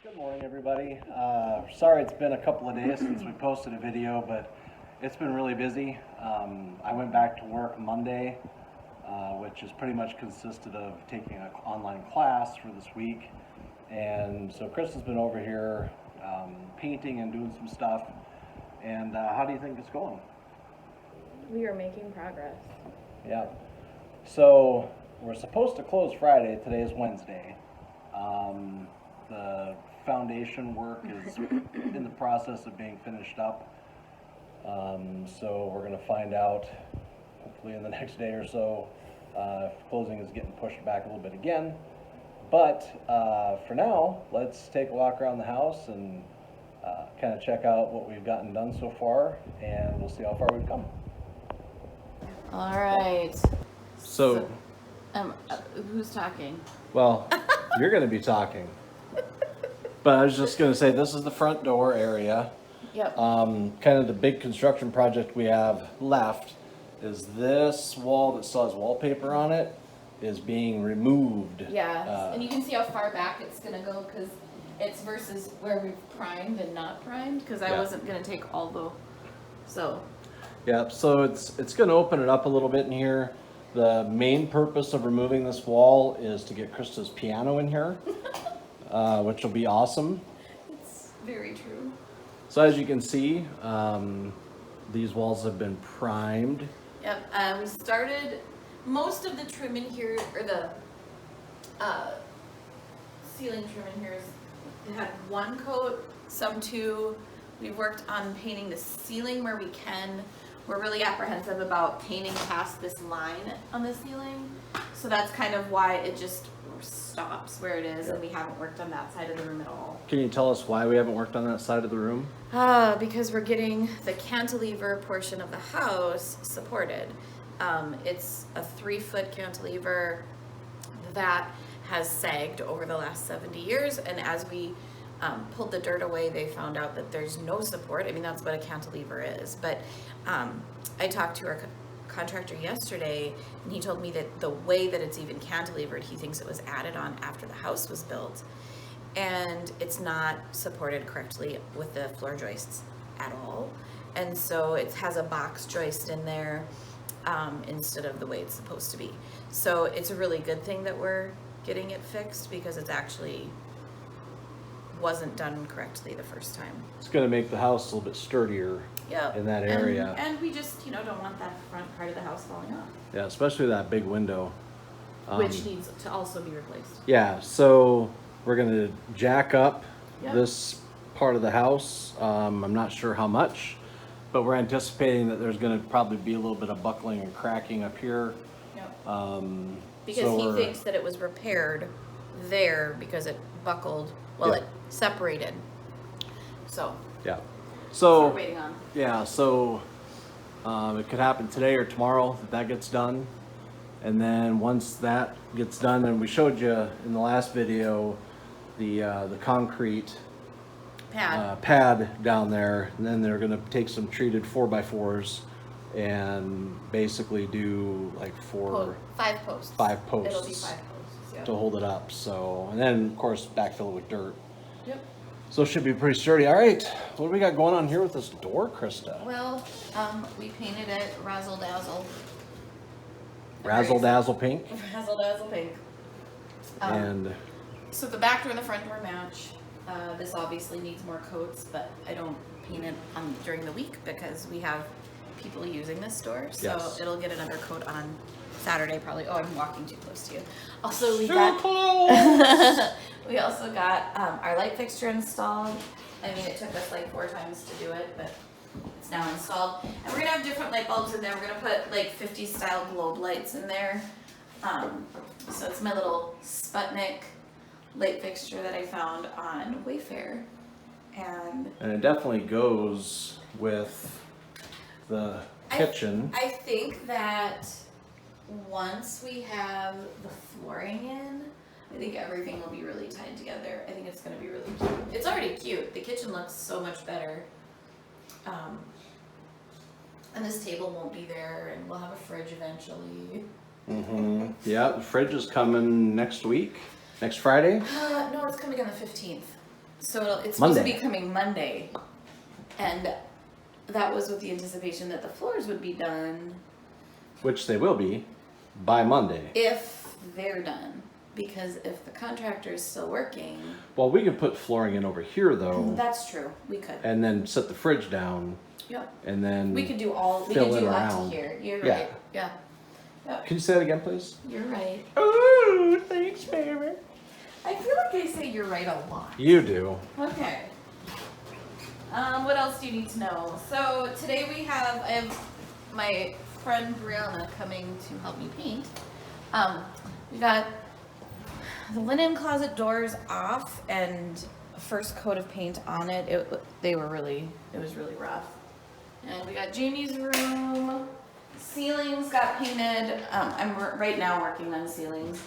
Good morning, everybody. Sorry it's been a couple of days since we posted a video, but it's been really busy. I went back to work Monday, which is pretty much consisted of taking an online class for this week. And so Chris has been over here painting and doing some stuff. And how do you think it's going? We are making progress. Yeah. So we're supposed to close Friday. Today is Wednesday. The foundation work is in the process of being finished up. So we're going to find out hopefully in the next day or so if closing is getting pushed back a little bit again. But for now, let's take a walk around the house and kind of check out what we've gotten done so far, and we'll see how far we've come. All right. So, Who's talking? well, you're going to be talking. But I was just going to say, this is the front door area. Yep. Kind of the big construction project we have left is this wall that still has wallpaper on it is being removed. Yeah, and you can see how far back it's gonna go because it's versus where we've primed and not primed because I Yeah. wasn't gonna take all the, so. Yeah, so it's going to open it up a little bit in here. The main purpose of removing this wall is to get Krista's piano in here, which will be awesome. It's very true. So as you can see, these walls have been primed. Yep, we started most of the trim in here, or the ceiling trim in here it had one coat, some two. We've worked on painting the ceiling where we can. We're really apprehensive about painting past this line on the ceiling. So that's kind of why it just stops where it is, and we haven't worked on that side of the room at all. Can you tell us why we haven't worked on that side of the room? Because we're getting the cantilever portion of the house supported. It's a 3-foot cantilever that has sagged over the last 70 years, and as we pulled the dirt away, they found out that there's no support. I mean, that's what a cantilever is. But I talked to our contractor yesterday, and he told me that the way that it's even cantilevered, he thinks it was added on after the house was built, and it's not supported correctly with the floor joists at all. And so it has a box joist in there instead of the way it's supposed to be. So it's a really good thing that we're getting it fixed because it's actually wasn't done correctly the first time. It's going to make the house a little bit sturdier in that area. And we just, don't want that front part of the house falling off, Yeah, especially that big window. which needs to also be replaced. Yeah, so we're going to jack up Yep. this part of the house. I'm not sure how much, but we're anticipating that there's going to probably be a little bit of buckling and cracking up here. Yep. Because Because he thinks that it was repaired there because it buckled, well, Yeah. it separated. So, Yeah. we're So, waiting on. yeah, so it could happen today or tomorrow that gets done. And then once that gets done, and we showed you in the last video the concrete pad down there, and then they're going to take some treated 4x4s and basically do like 5 posts. 5 posts. It'll be 5 posts, yeah. to hold it up. So, and then of course backfill it with dirt. Yep. So it should be pretty sturdy. All right, what do we got going on here with this door, Krista? Well, we painted it razzle dazzle. Razzle dazzle pink. Razzle dazzle pink. And So the back door and the front door match. This obviously needs more coats, but I don't paint it during the week because we have people using this store. So Yes. it'll get another coat on Saturday probably. Oh, I'm walking too close to you. Also, we also got our light fixture installed. I mean, it took us like 4 times to do it, but it's now installed. And we're gonna have different light bulbs in there. We're gonna put like 50s style globe lights in there. So it's my little Sputnik light fixture that I found on Wayfair. And it definitely goes with the kitchen. I think that once we have the flooring in, I think everything will be really tied together. I think it's gonna be really cute. It's already cute. The kitchen looks so much better. And this table won't be there, and we'll have a fridge eventually. Yeah, the fridge is coming next week, next Friday. No, it's coming on the 15th. So it's supposed to be Monday. coming Monday. And that was with the anticipation that the floors would be done Which they will be by Monday. if they're done. Because if the contractor is still working, Well, we could put flooring in over here though, that's true. We could. and then set the fridge down, Yep. and then. We could do all. We Fill could it do up around. to here. You're Yeah. right. Yeah. Yep. Can you say that again, please? You're right. Oh, thanks, baby. I feel like I say you're right a lot. You do. Okay. What else do you need to know? So today I have my friend Brianna coming to help me paint. We got the linen closet doors off and a first coat of paint on it. It was really rough. And we got Jamie's room. Ceilings got painted. I'm right now working on ceilings.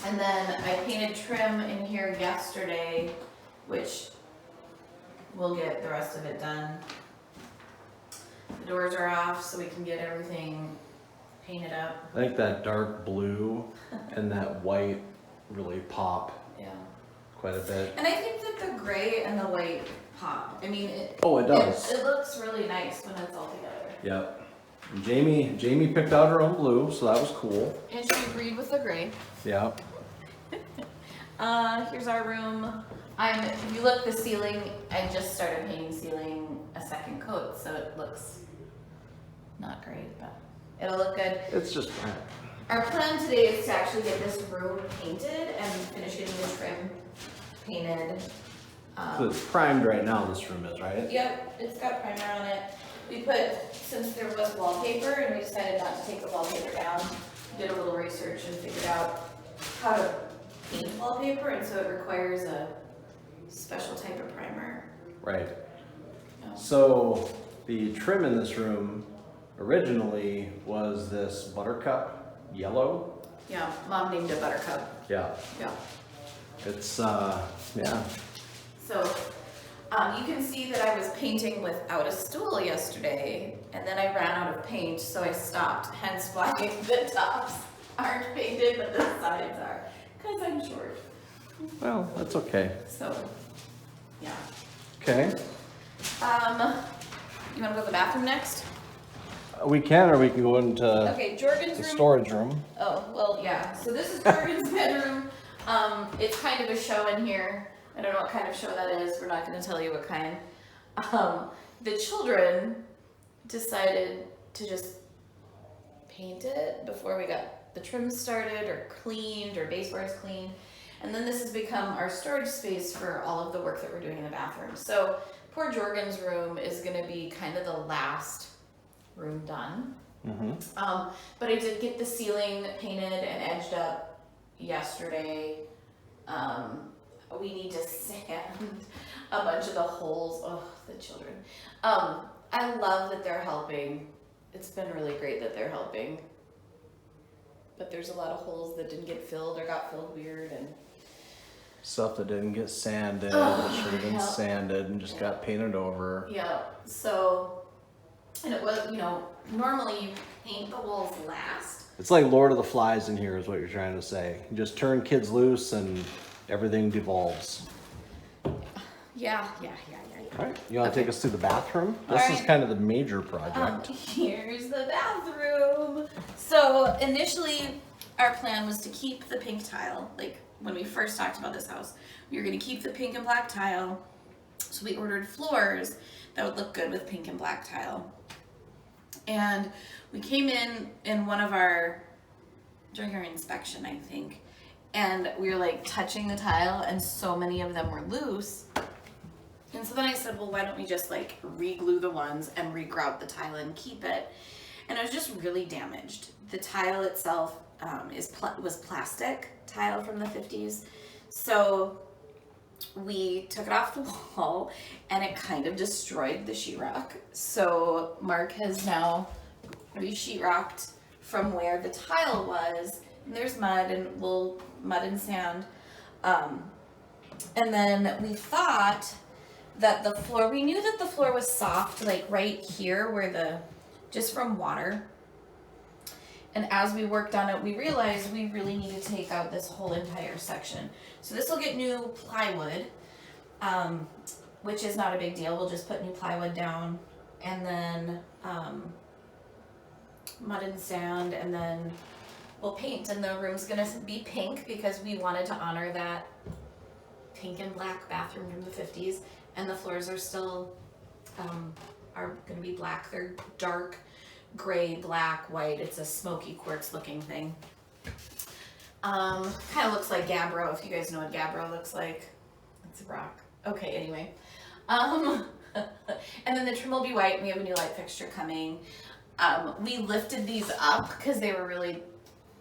And then I painted trim in here yesterday, which we'll get the rest of it done. The doors are off so we can get everything painted up. I think that dark blue and that white really pop Yeah. quite a bit. And I think that the gray and the white pop. I mean, Oh, it does. It looks really nice when it's all together. Yep. Jamie picked out her own blue, so that was cool. And she agreed with the gray. Yep. Here's our room. If you look, the ceiling, I just started painting ceiling a second coat, so it looks not great, but it'll look good. It's just. Our plan today is to actually get this room painted and finish getting the trim painted. So it's primed right now, this room is, right? Yep, it's got primer on it. Since there was wallpaper and we decided not to take the wallpaper down, did a little research and figured out how to paint wallpaper, and so it requires a special type of primer. Right. Oh. So the trim in this room originally was this buttercup yellow. Yeah, Mom named it Buttercup. Yeah. Yeah. It's yeah. So, you can see that I was painting without a stool yesterday, and then I ran out of paint, so I stopped, hence why the tops aren't painted, but the sides are, because I'm short. Well, that's okay. So, yeah. Okay. You wanna go to the bathroom next? We can, or we can go into Okay, Jorgen's the room. storage room. Oh, well, yeah, so this is Jorgen's bedroom. It's kind of a show in here. I don't know what kind of show that is. We're not gonna tell you what kind. The children decided to just paint it before we got the trim started or cleaned or baseboards cleaned. And then this has become our storage space for all of the work that we're doing in the bathroom. So poor Jorgen's room is gonna be kind of the last room done. Mm-hmm. But I did get the ceiling painted and edged up yesterday. We need to sand a bunch of the holes. Oh, the children. I love that they're helping. It's been really great that they're helping. But there's a lot of holes that didn't get filled or got filled weird, and Stuff that didn't get sanded, Oh, that should have been yeah. sanded and just got painted over. yeah. So, and it was, normally you paint the walls last. It's like Lord of the Flies in here is what you're trying to say. You just turn kids loose and everything devolves. Yeah. All right, you want to Okay. take us to the bathroom? All This is right. kind of the major project. Here's the bathroom. So initially, our plan was to keep the pink tile. Like when we first talked about this house, we were gonna keep the pink and black tile. So we ordered floors that would look good with pink and black tile. And we came in one of during our inspection, I think, and we were like touching the tile, and so many of them were loose. And so then I said, well, why don't we just like re-glue the ones and re-grout the tile and keep it? And it was just really damaged. The tile itself was plastic tile from the 50s. So we took it off the wall and it kind of destroyed the sheetrock. So Mark has now re-sheetrocked from where the tile was. And there's mud and sand. And then we thought that we knew that the floor was soft, like right here just from water. And as we worked on it, we realized we really need to take out this whole entire section. So this will get new plywood, which is not a big deal. We'll just put new plywood down, and then mud and sand, and then we'll paint. And the room's gonna be pink because we wanted to honor that pink and black bathroom from the 50s. And the floors are still are gonna be black. They're dark gray, black, white. It's a smoky quartz looking thing. Kind of looks like gabbro, if you guys know what gabbro looks like. It's a rock. Okay, anyway. And then the trim will be white, and we have a new light fixture coming. We lifted these up because they were really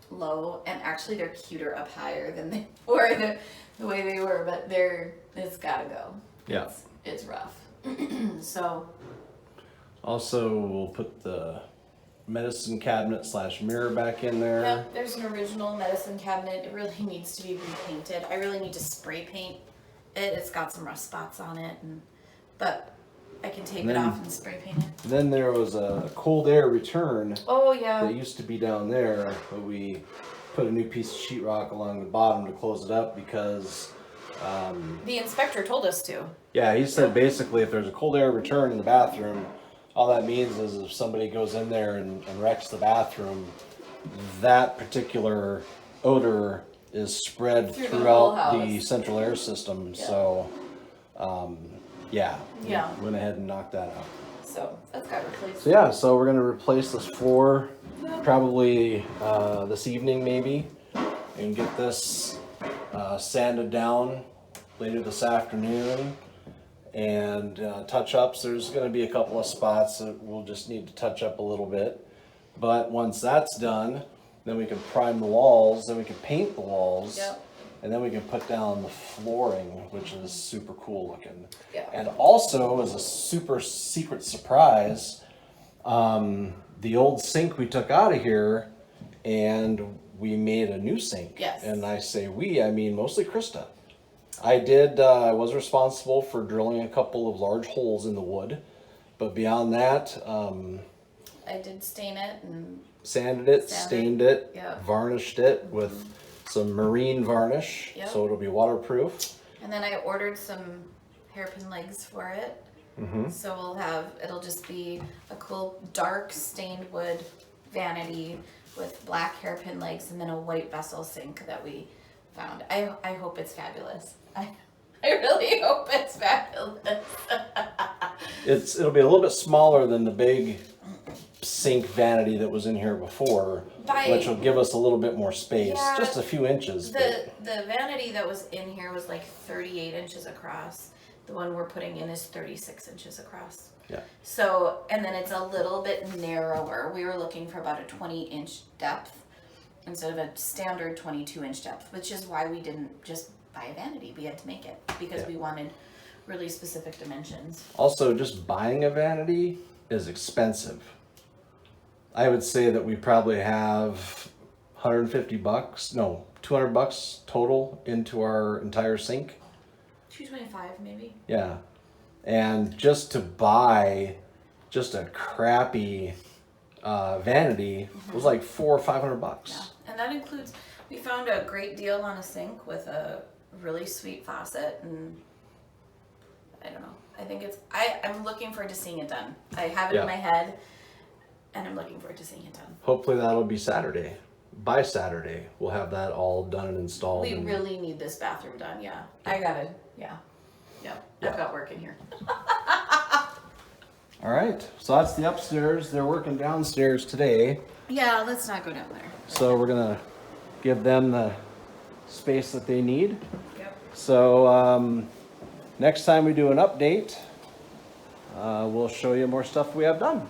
low, and actually they're cuter up higher than they were the way they were, but it's gotta go. Yeah. It's rough. So. Also, we'll put the medicine cabinet / mirror back in there. Yep, there's an original medicine cabinet. It really needs to be repainted. I really need to spray paint it. It's got some rust spots on it, but I can take it off and spray paint it. Then there was a cold air return Oh yeah. that used to be down there, but we put a new piece of sheetrock along the bottom to close it up because The inspector told us to. yeah, he said basically if there's a cold air return in the bathroom, all that means is if somebody goes in there and wrecks the bathroom, that particular odor is spread Through the whole throughout the house. central air system. Yeah. So, yeah, Yeah. went ahead and knocked that out. So that's got replaced. So yeah, so we're gonna replace this floor probably this evening maybe, and get this sanded down later this afternoon. And touch-ups, there's going to be a couple of spots that we'll just need to touch up a little bit. But once that's done, then we can prime the walls, then we can paint the walls. Yep. And then we can put down the flooring, which is super cool looking. Yeah. And also, as a super secret surprise, the old sink we took out of here, and we made a new sink. Yes. And I say we, I mean mostly Krista. I was responsible for drilling a couple of large holes in the wood, but beyond that, I did stain it and sanded it, stained it, yeah. varnished it with some marine varnish, Yep. so it'll be waterproof. And then I ordered some hairpin legs for it. So it'll just be a cool dark stained wood vanity with black hairpin legs and then a white vessel sink that we found. I hope it's fabulous. I really hope it's fabulous. It'll be a little bit smaller than the big sink vanity that was in here before, which will give us a little bit more space, Yeah. just a few inches. The vanity that was in here was like 38 inches across. The one we're putting in is 36 inches across. Yeah. So, and then it's a little bit narrower. We were looking for about a 20-inch depth instead of a standard 22-inch depth, which is why we didn't just buy a vanity. We had to make it because Yeah. we wanted really specific dimensions. Also, just buying a vanity is expensive. I would say that we probably have $150, no, $200 total into our entire sink. $225 maybe. Yeah. And just to buy just a crappy vanity was like $400 or $500. Yeah. And that includes, we found a great deal on a sink with a really sweet faucet, and I don't know. I think I'm looking forward to seeing it done. I have it Yeah. in my head, and I'm looking forward to seeing it done. Hopefully that'll be Saturday. By Saturday, we'll have that all done and installed. We and- really need this bathroom done, yeah. Yeah. I've got work in here. All right, so that's the upstairs. They're working downstairs today. Yeah, let's not go down there. So we're gonna give them the space that they need. Yep. So next time we do an update, we'll show you more stuff we have done.